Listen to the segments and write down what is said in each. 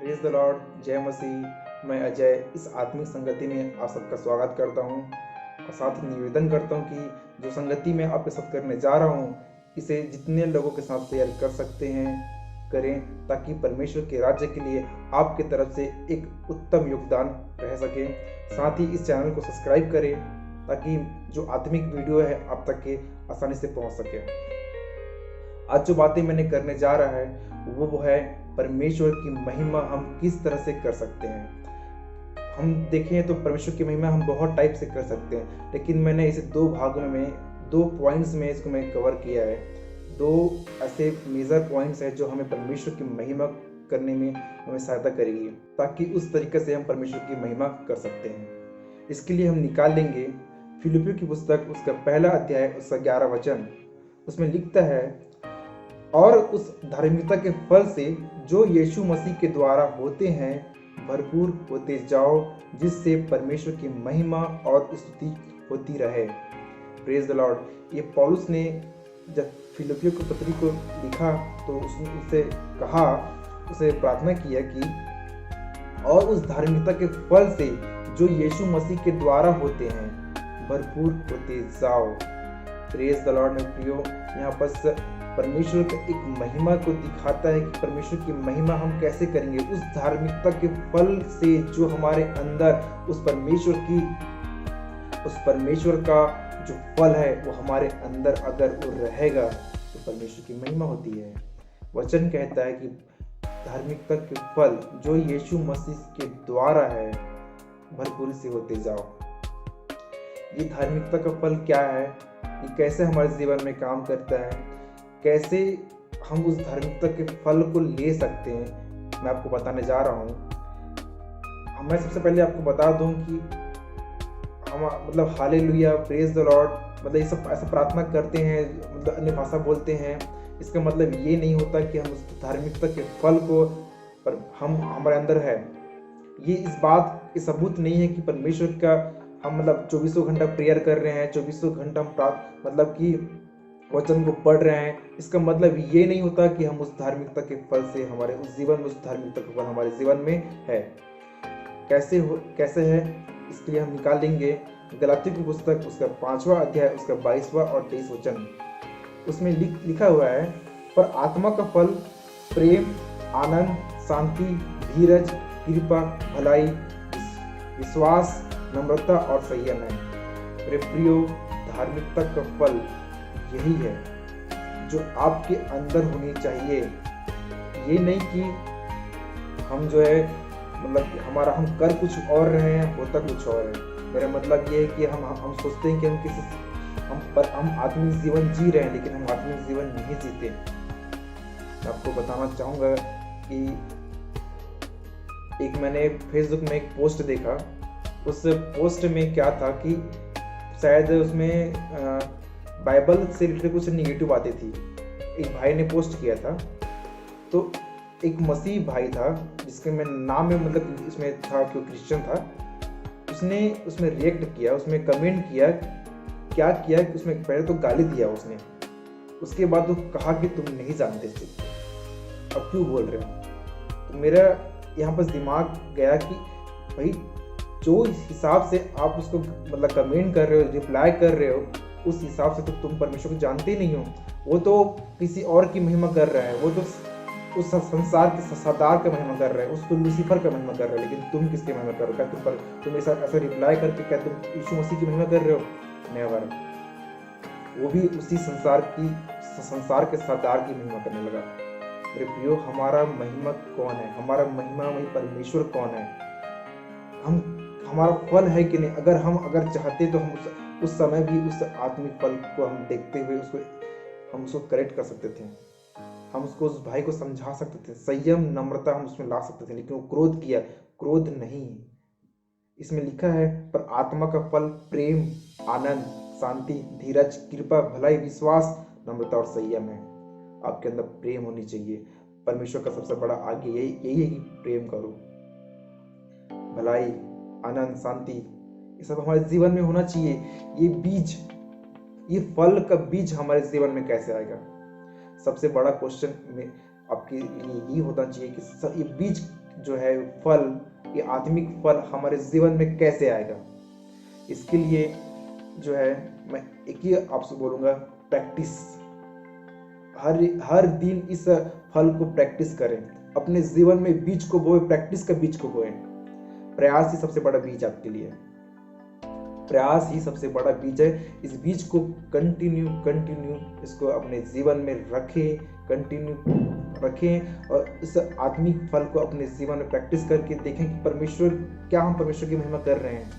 Praise the Lord, जय मसीह। मैं अजय इस आत्मिक संगति में आप सबका स्वागत करता हूं और साथ ही निवेदन करता हूं कि जो संगति में आपके साथ करने जा रहा हूं, इसे जितने लोगों के साथ शेयर कर सकते हैं करें, ताकि परमेश्वर के राज्य के लिए आपके तरफ से एक उत्तम योगदान रह सके। साथ ही इस चैनल को सब्सक्राइब करें ताकि जो आत्मिक वीडियो है आप तक के आसानी से पहुंच सके। आज जो बातें मैंने करने जा रहा है वो है परमेश्वर की महिमा हम किस तरह से कर सकते हैं। हम देखें तो परमेश्वर की महिमा हम बहुत टाइप से कर सकते हैं, लेकिन मैंने इसे दो भागों में, दो पॉइंट्स में इसको मैं कवर किया है। दो ऐसे मेजर पॉइंट्स हैं जो हमें परमेश्वर की महिमा करने में हमें सहायता करेगी, ताकि उस तरीके से हम परमेश्वर की महिमा कर सकते हैं। इसके लिए हम निकाल लेंगे फिलिपियों की पुस्तक, उसका पहला अध्याय, उसका 11 वचन। उसमें लिखता है, और उस धार्मिकता के फल से जो यीशु मसीह के द्वारा होते हैं भरपूर होते जाओ, जिससे परमेश्वर की महिमा और स्तुति होती रहे। Praise the Lord. ये पौलुस ने जब फिलिपियों की पत्री को लिखा तो उसने उससे कहा, उसे प्रार्थना किया कि और उस धार्मिकता के फल से जो यीशु मसीह के द्वारा होते हैं भरपूर होते जाओ। Praise the Lord. में प्रियो, यहाँ पर परमेश्वर का एक महिमा को दिखाता है कि परमेश्वर की महिमा हम कैसे करेंगे। उस धार्मिकता के फल से जो हमारे अंदर उस परमेश्वर का जो फल है वो हमारे अंदर अगर वो रहेगा तो परमेश्वर की महिमा होती है। वचन कहता है कि धार्मिकता के फल जो यीशु मसीह के द्वारा है भरपूरी से होते जाओ। ये धार्मिकता का फल क्या है, ये कैसे हमारे जीवन में काम करता है, कैसे हम उस धार्मिकता के फल को ले सकते हैं, मैं आपको बताने जा रहा हूँ। मैं सबसे पहले आपको बता दूं कि हम हालेलुया, प्रेज द लॉर्ड, मतलब ये सब ऐसा प्रार्थना करते हैं, मतलब अन्य भाषा बोलते हैं, इसका मतलब ये नहीं होता कि हम उस धार्मिकता के फल को पर हम हमारे अंदर है। ये इस बात के सबूत नहीं है कि परमेश्वर का हम 24 घंटा प्रेयर कर रहे हैं, 24 घंटा हम कि वचन को पढ़ रहे हैं। इसका मतलब ये नहीं होता कि हम उस धार्मिकता के फल से हमारे उस जीवन में उस धार्मिकता का फल हमारे जीवन में है। कैसे है, इसके लिए हम निकाल लेंगे गलातियों की पुस्तक, उसका 5वां अध्याय, उसका 22वां और 23 वचन। उसमें लिखा हुआ है, पर आत्मा का फल प्रेम, आनंद, शांति, धीरज, कृपा, भलाई, विश्वास, नम्रता और संयम है। मेरे प्रियो, धार्मिकता का फल यही है जो आपके अंदर होनी चाहिए। ये नहीं कि हम जो है हम कर कुछ और रहे हैं, होता कुछ और है। मेरा मतलब ये है कि हम सोचते हैं कि हम आत्मिक जीवन जी रहे हैं, लेकिन हम आत्मिक जीवन नहीं जीते। मैं आपको बताना चाहूँगा कि एक मैंने फेसबुक में एक पोस्ट देखा। उस पोस्ट में क्या था कि शायद उसमें बाइबल से रिलेटेड कुछ निगेटिव बातें थी। एक भाई ने पोस्ट किया था, तो एक मसीह भाई था जिसके मैं नाम में इसमें था कि वो क्रिश्चियन था। उसने उसमें रिएक्ट किया, उसमें कमेंट किया। क्या किया कि उसमें पहले तो गाली दिया उसने, उसके बाद वो कहा कि तुम नहीं जानते थे, अब क्यों बोल रहे हो। तो मेरा यहाँ पर दिमाग गया कि भाई, जो हिसाब से आप उसको कमेंट कर रहे हो, रिप्लाई कर रहे हो, उस हिसाब से तो तुम परमेश्वर को जानते ही नहीं हो। वो तो किसी और की महिमा कर रहा है, वो तो उस संसार के सरदार का महिमा कर रहा है, उसको लूसीफर का महिमा कर रहा है, लेकिन तुम किसकी महिमा कर रहे हो? क्या तुम ऐसा रिप्लाई करके क्या तुम यीशु मसीह की महिमा कर रहे हो? नेवर। वो भी उसी संसार के सरदार की महिमा करने लगा। मेरे प्रियो, हमारा महिमा कौन है? हमारा महिमा वही परमेश्वर कौन है? हमारा फल है कि नहीं? अगर चाहते तो हम उस समय भी उस आत्मिक फल को हम देखते हुए हम उसको करेक्ट कर सकते थे, हम उसको उस भाई को समझा सकते थे, संयम, नम्रता हम उसमें ला सकते थे, लेकिन वो क्रोध किया। क्रोध नहीं। इसमें लिखा है, पर आत्मा का फल प्रेम, आनंद, शांति, धीरज, कृपा, भलाई, विश्वास, नम्रता और संयम है। आपके अंदर प्रेम होनी चाहिए। परमेश्वर का सबसे बड़ा आगे यही है कि प्रेम करो। भलाई, आनंद, शांति, ये सब हमारे जीवन में होना चाहिए। ये फल का बीज हमारे जीवन में कैसे आएगा? सबसे बड़ा क्वेश्चन में आपके लिए ये होना चाहिए कि ये बीज जो है फल, ये आत्मिक फल हमारे जीवन में कैसे आएगा। इसके लिए जो है मैं एक ही आपसे बोलूँगा, प्रैक्टिस। हर दिन इस फल को प्रैक्टिस करें, अपने जीवन में बीज को बोए, प्रैक्टिस का बीज को बोए। प्रयास ही सबसे बड़ा बीज आपके लिए, प्रयास ही सबसे बड़ा बीज है। इस बीज को कंटिन्यू इसको अपने जीवन में रखें, कंटिन्यू रखें, और इस आत्मिक फल को अपने जीवन में प्रैक्टिस करके देखें कि परमेश्वर, क्या हम परमेश्वर की महिमा कर रहे हैं।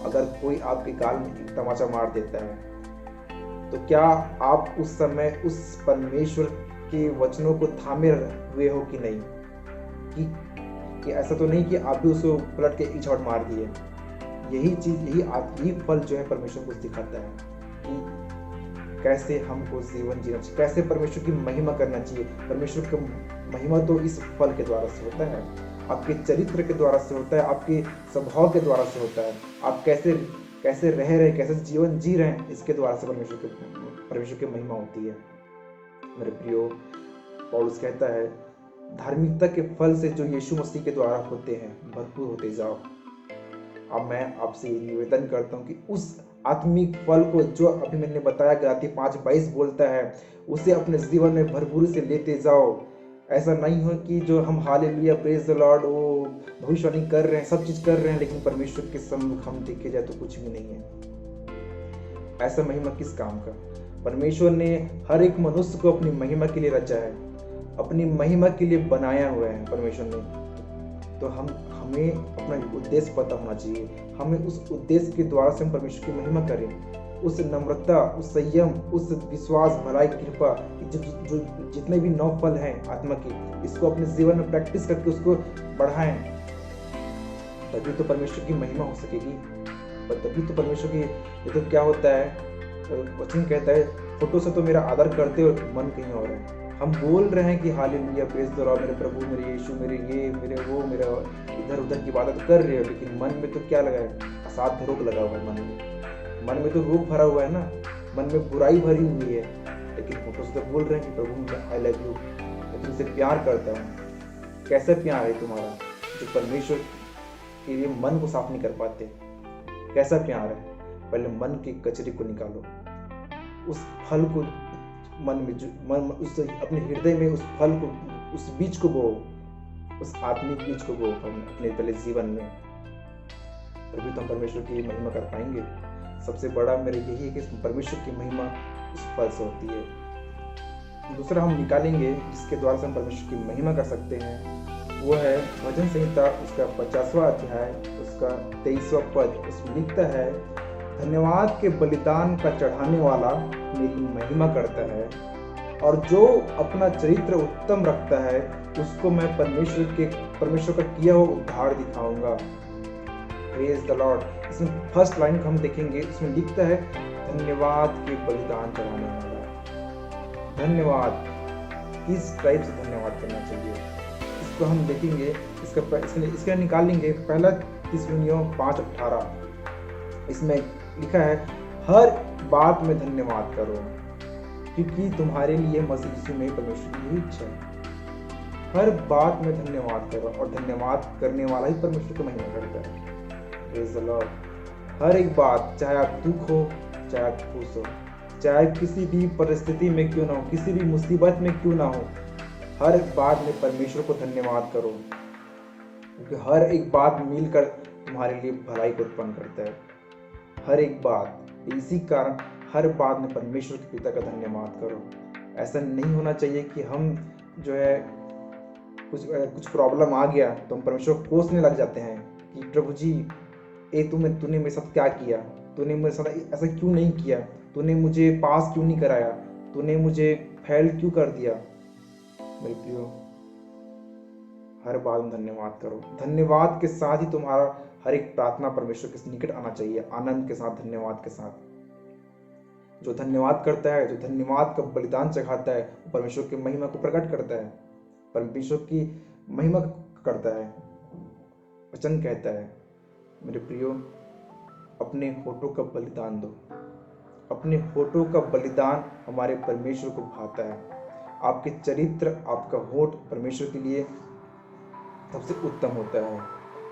अगर कोई आपके गाल में एक तमाचा मार देता है तो क्या आप उस समय उस परमेश्वर के वचनों को थामे हुए हो कि नहीं, कि ऐसा तो नहीं कि आप भी उसको पलट के एक झपट मार दिए। यही फल जो है परमेश्वर को दिखाता है कि कैसे हमको जीवन जीना चाहिए, कैसे परमेश्वर की महिमा करना चाहिए। परमेश्वर की महिमा तो इस फल के द्वारा से होता है, आपके चरित्र के द्वारा से होता है, आपके स्वभाव के द्वारा से होता है। आप कैसे रह रहे, कैसे जीवन जी रहे हैं, इसके द्वारा से परमेश्वर की महिमा होती है। मेरे प्रियो, पौलुस कहता है, धार्मिकता के फल से जो यीशु मसीह के द्वारा होते हैं भरपूर होते जाओ। अब मैं आपसे निवेदन करता हूँ कि उस आत्मिक फल को जो अभी मैंने बताया, गलाती 5:22 बोलता है, उसे अपने जीवन में भरपूरी से लेते जाओ। ऐसा नहीं हो कि जो हम हालेलुया, प्रेज द लॉर्ड, वो भविष्यवाणी कर रहे हैं, सब चीज कर रहे हैं, लेकिन परमेश्वर के सम्मुख हम देखे जाए तो कुछ भी नहीं है। ऐसा महिमा किस काम का। परमेश्वर ने हर एक मनुष्य को अपनी महिमा के लिए रचा है, अपनी महिमा के लिए बनाया हुआ है परमेश्वर ने। तो हमें अपना उद्देश्य पता होना चाहिए, हमें उस उद्देश्य के द्वारा से हम परमेश्वर की महिमा करें। उस नम्रता, उस संयम, उस विश्वास, भलाई, कृपा, जो जितने भी 9 फल हैं आत्मा के, इसको अपने जीवन में प्रैक्टिस करके उसको बढ़ाएं। तभी तो परमेश्वर की महिमा हो सकेगी। पर तभी तो परमेश्वर की, ये तो क्या होता है, वचन कहता है, फोटो से तो मेरा आदर करते और मन कहीं और है। हम बोल रहे हैं कि हालेलुया, प्रेज द लॉर्ड, मेरे प्रभु, मेरे यीशु, मेरे ये, मेरे वो, मेरा इधर उधर की बातें तो कर रहे हो, लेकिन मन में तो क्या लगा है, असाध्य रोग लगा हुआ है। मन में तो रोग भरा हुआ है ना, मन में बुराई भरी हुई है। लेकिन फोटो से तो बोल रहे हैं कि प्रभु आई लव यू, मैं तुमसे प्यार करता हूँ। कैसा प्यार है तुम्हारा जो परमेश्वर के लिए मन को साफ नहीं कर पाते। कैसा प्यार है। पहले मन के कचरे को निकालो, उस फल को अपने हृदय में उस फल को, उस बीज को बो, उस आत्मिक बीज को बो अपने पहले जीवन में, तभी तो हम परमेश्वर की महिमा कर पाएंगे। सबसे बड़ा मेरा यही है कि परमेश्वर की महिमा उस फल से होती है। दूसरा हम निकालेंगे जिसके द्वारा से हम परमेश्वर की महिमा कर सकते हैं, वो है भजन संहिता उसका 50वां अध्याय उसका 23वां पद। उसमें लिखता है, धन्यवाद के बलिदान का चढ़ाने वाला मेरी महिमा करता है, और जो अपना चरित्र उत्तम रखता है उसको मैं परमेश्वर का किया हुआ उद्धार दिखाऊंगा। Praise the Lord. इसमें फर्स्ट लाइन को हम देखेंगे, इसमें लिखता है, धन्यवाद के बलिदान चढ़ाने वाला। धन्यवाद, किस टाइप से धन्यवाद करना चाहिए इसको हम देखेंगे। इसका निकालेंगे पहला थिस्सलुनीयों 5:18। इसमें लिखा है, हर बात में धन्यवाद करो क्योंकि तुम्हारे लिए मसीह यीशु में परमेश्वर की इच्छा है। हर बात में धन्यवाद करो, और धन्यवाद करने वाला ही परमेश्वर की महिमा करता है। Praise the Lord. हर एक बात, चाहे आप दुख हो, चाहे आप खुश हो, चाहे किसी भी परिस्थिति में क्यों ना हो, किसी भी मुसीबत में क्यों ना हो, हर बात में परमेश्वर को धन्यवाद करो, क्योंकि हर एक बात मिलकर तुम्हारे लिए भलाई को उत्पन्न करता है। हर एक बात, इसी कारण हर बात में परमेश्वर के पिता का धन्यवाद करो। ऐसा नहीं होना चाहिए कि हम जो है कुछ प्रॉब्लम आ गया तो हम परमेश्वर को कोसने लग जाते हैं कि प्रभु जी, तूने मेरे साथ क्या किया, तूने मेरे साथ ऐसा क्यों नहीं किया, तूने मुझे पास क्यों नहीं कराया, तूने मुझे फेल क्यों कर दिया। मेरे प्रियो, हर बात में धन्यवाद करो। धन्यवाद के साथ ही तुम्हारा हर एक प्रार्थना परमेश्वर के निकट आना चाहिए, आनंद के साथ, धन्यवाद के साथ। जो धन्यवाद करता है, जो धन्यवाद का बलिदान चढ़ाता है, परमेश्वर की महिमा को प्रकट करता है, परमेश्वर की महिमा करता है। वचन कहता है, मेरे प्रियो, अपने होठों का बलिदान दो। अपने होठों का बलिदान हमारे परमेश्वर को भाता है। आपके चरित्र, आपका होठ परमेश्वर के लिए सबसे उत्तम होता है।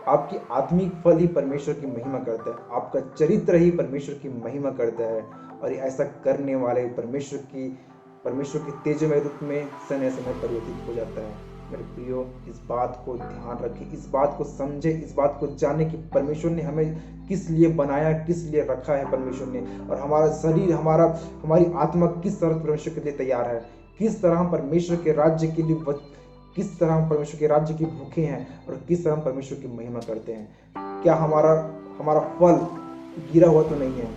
आपकी आत्मिक फल ही परमेश्वर की महिमा करता है, आपका चरित्र ही परमेश्वर की महिमा करता है। और ऐसा करने वाले परमेश्वर के तेजोमय रूप में समय समय परिवर्तित हो जाता है। मेरे प्रियो, इस बात को ध्यान रखें, इस बात को समझे, इस बात को जाने कि परमेश्वर ने हमें किस लिए बनाया, किस लिए रखा है परमेश्वर ने, और हमारा शरीर, हमारी आत्मा किस तरह परमेश्वर के लिए तैयार है, किस तरह हम परमेश्वर के राज्य के लिए किस तरह हम परमेश्वर के राज्य के भूखे हैं और किस तरह हम परमेश्वर की महिमा करते हैं। क्या हमारा हमारा फल गिरा हुआ तो नहीं है?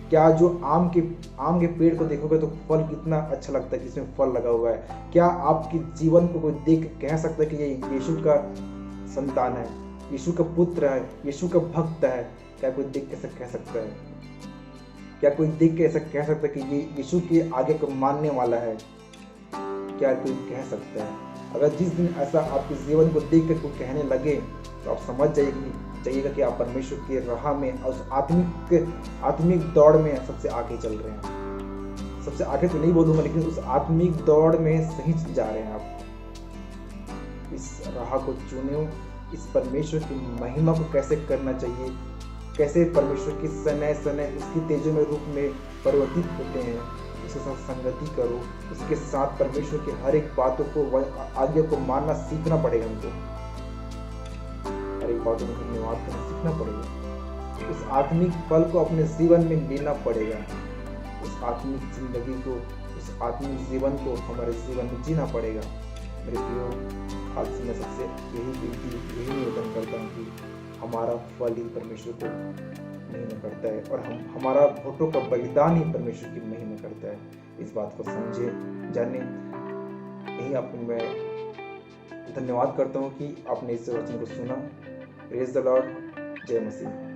क्या जो आम के पेड़ को देखोगे तो फल कितना अच्छा लगता है, जिसमें फल लगा हुआ है। क्या आपके जीवन को कोई देख कह सकता है कि ये यीशु का संतान है, यीशु का पुत्र है, यीशु का भक्त है? क्या कोई देख के ऐसा कह सकता है? क्या कोई देख के ऐसा कह सकता है कि ये यीशु के आगे को मानने वाला है? क्या कोई कह सकता है? अगर जिस दिन ऐसा आपके जीवन को देख कर कोई कहने लगे तो आप समझ जाइएगा कि आप परमेश्वर की राह में और उस आत्मिक दौड़ में सबसे आगे चल रहे हैं। सबसे आगे तो नहीं बोलूंगा, लेकिन उस आत्मिक दौड़ में सही जा रहे हैं आप। इस राह को चुनो, इस परमेश्वर की महिमा को कैसे करना चाहिए, कैसे परमेश्वर की समय समय उसकी तेजों में रूप में परिवर्तित होते हैं, उसके साथ संगति करो। उसके साथ परमेश्वर की हर एक बातों को, आज्ञा को मानना सीखना पड़ेगा हमको। हर एक बातों में धन्यवाद करना सीखना पड़ेगा। उस आत्मिक फल को अपने जीवन में लेना पड़ेगा। उस आत्मिक जिंदगी को, उस आत्मिक जीवन को हमारे जीवन में जीना पड़ेगा। मेरे प्रियो, आज से मैं सबसे यही निवेदन करता हूँ कि हमारा फल ही परमेश्वर को महिमा करता है और हमारा वोटों का बलिदान ही परमेश्वर की महिमा करता है। इस बात को समझे, जाने। यही आपको मैं धन्यवाद करता हूँ कि आपने इस वचन को सुना। Praise the Lord. जय मसीह।